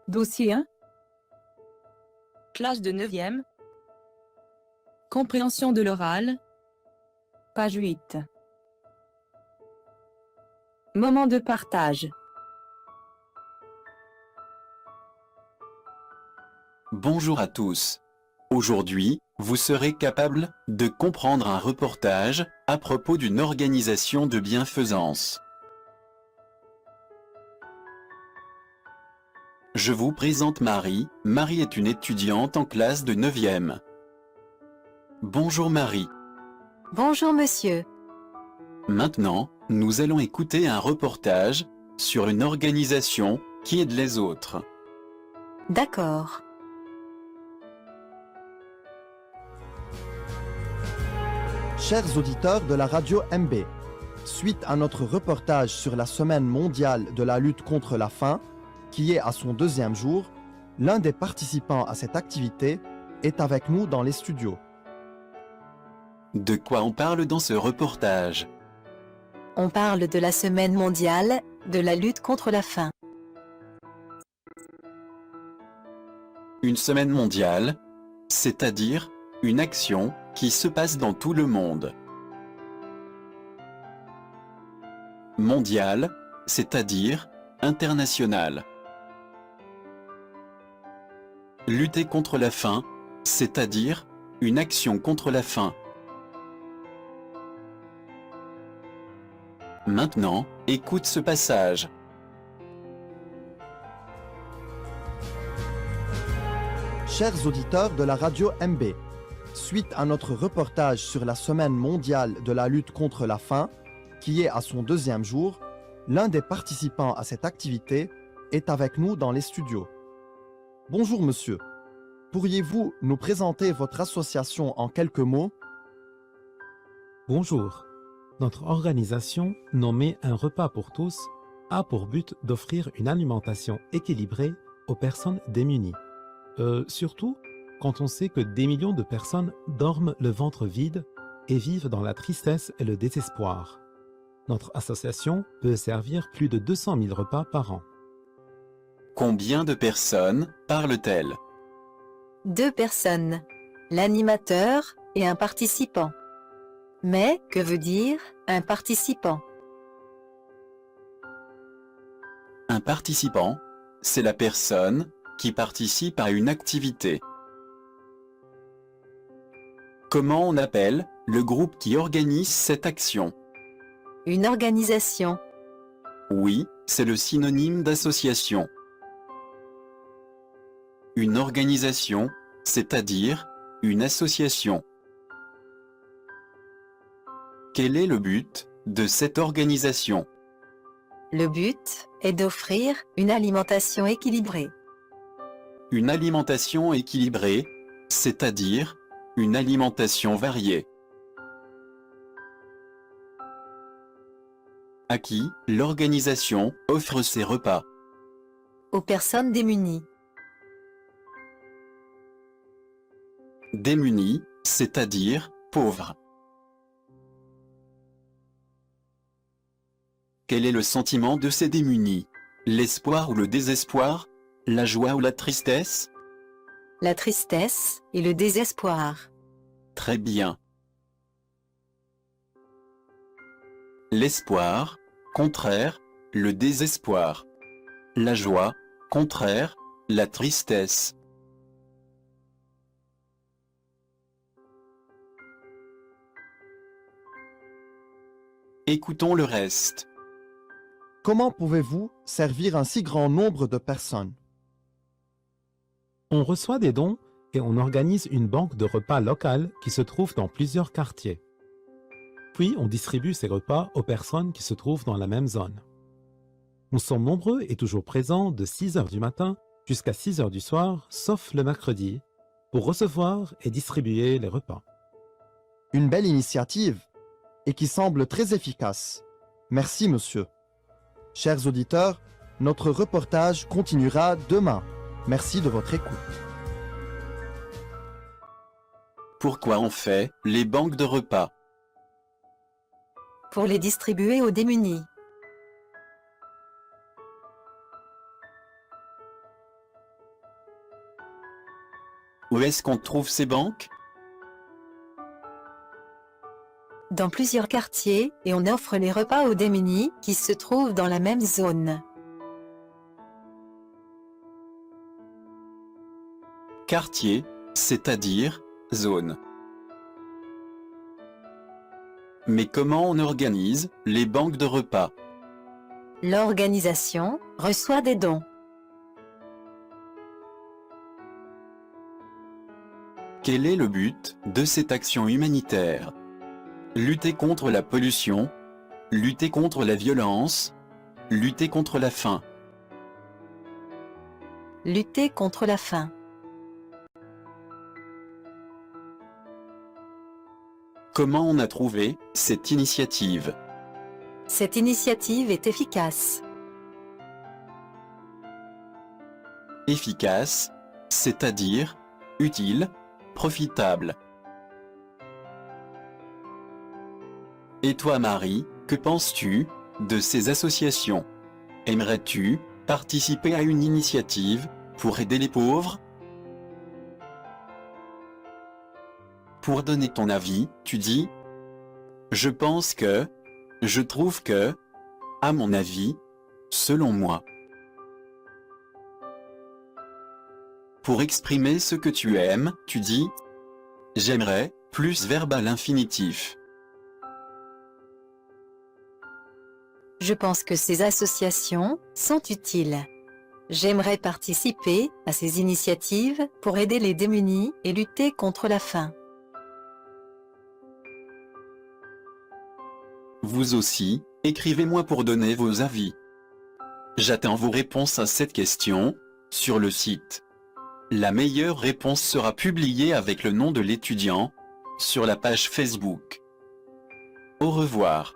Dossier 1. Classe de 9e. Compréhension de l'oral. Page 8. Moment de partage. Bonjour à tous. Aujourd'hui, vous serez capable de comprendre un reportage à propos d'une organisation de bienfaisance. Je vous présente Marie. Marie est une étudiante en classe de 9e. Bonjour Marie. Bonjour monsieur. Maintenant, nous allons écouter un reportage sur une organisation qui aide les autres. D'accord. Chers auditeurs de la radio MB, suite à notre reportage sur la Semaine mondiale de la lutte contre la faim, qui est à son 2e jour, l'un des participants à cette activité est avec nous dans les studios. De quoi on parle dans ce reportage? On parle de la Semaine mondiale de la lutte contre la faim. Une semaine mondiale, c'est-à-dire une action qui se passe dans tout le monde. Mondial, c'est-à-dire international. Lutter contre la faim, c'est-à-dire une action contre la faim. Maintenant, écoute ce passage. Chers auditeurs de la radio MB, suite à notre reportage sur la Semaine mondiale de la lutte contre la faim, qui est à son 2e jour, l'un des participants à cette activité est avec nous dans les studios. Bonjour monsieur, pourriez-vous nous présenter votre association en quelques mots? Bonjour. Notre organisation, nommée Un repas pour tous, a pour but d'offrir une alimentation équilibrée aux personnes démunies. Surtout quand on sait que des millions de personnes dorment le ventre vide et vivent dans la tristesse et le désespoir. Notre association peut servir plus de 200 000 repas par an. Combien de personnes parlent-elles? 2 personnes, l'animateur et un participant. Mais que veut dire un participant? Un participant, c'est la personne qui participe à une activité. Comment on appelle le groupe qui organise cette action? Une organisation. Oui, c'est le synonyme d'association. Une organisation, c'est-à-dire une association. Quel est le but de cette organisation? Le but est d'offrir une alimentation équilibrée. Une alimentation équilibrée, c'est-à-dire une alimentation variée. À qui l'organisation offre ses repas? Aux personnes démunies. Démunis, c'est-à-dire pauvres. Quel est le sentiment de ces démunis? L'espoir ou le désespoir? La joie ou la tristesse? La tristesse et le désespoir. Très bien. L'espoir, contraire, le désespoir. La joie, contraire, la tristesse. Écoutons le reste. Comment pouvez-vous servir un si grand nombre de personnes? On reçoit des dons et on organise une banque de repas locale qui se trouve dans plusieurs quartiers. Puis on distribue ces repas aux personnes qui se trouvent dans la même zone. Nous sommes nombreux et toujours présents de 6 heures du matin jusqu'à 6 heures du soir, sauf le mercredi, pour recevoir et distribuer les repas. Une belle initiative et qui semble très efficace. Merci monsieur. Chers auditeurs, notre reportage continuera demain. Merci de votre écoute. Pourquoi on fait les banques de repas? Pour les distribuer aux démunis. Où est-ce qu'on trouve ces banques? Dans plusieurs quartiers, et on offre les repas aux démunis qui se trouvent dans la même zone. Quartier, c'est-à-dire zone. Mais comment on organise les banques de repas? L'organisation reçoit des dons. Quel est le but de cette action humanitaire? Lutter contre la pollution, lutter contre la violence, lutter contre la faim. Lutter contre la faim. Comment on a trouvé cette initiative? Cette initiative est efficace. Efficace, c'est-à-dire utile, profitable. Et toi, Marie, que penses-tu de ces associations? Aimerais-tu participer à une initiative pour aider les pauvres? Pour donner ton avis, tu dis « Je pense que, je trouve que, à mon avis, selon moi ». Pour exprimer ce que tu aimes, tu dis « J'aimerais » plus verbe à l'infinitif. Je pense que ces associations sont utiles. J'aimerais participer à ces initiatives pour aider les démunis et lutter contre la faim. Vous aussi, écrivez-moi pour donner vos avis. J'attends vos réponses à cette question sur le site. La meilleure réponse sera publiée avec le nom de l'étudiant sur la page Facebook. Au revoir.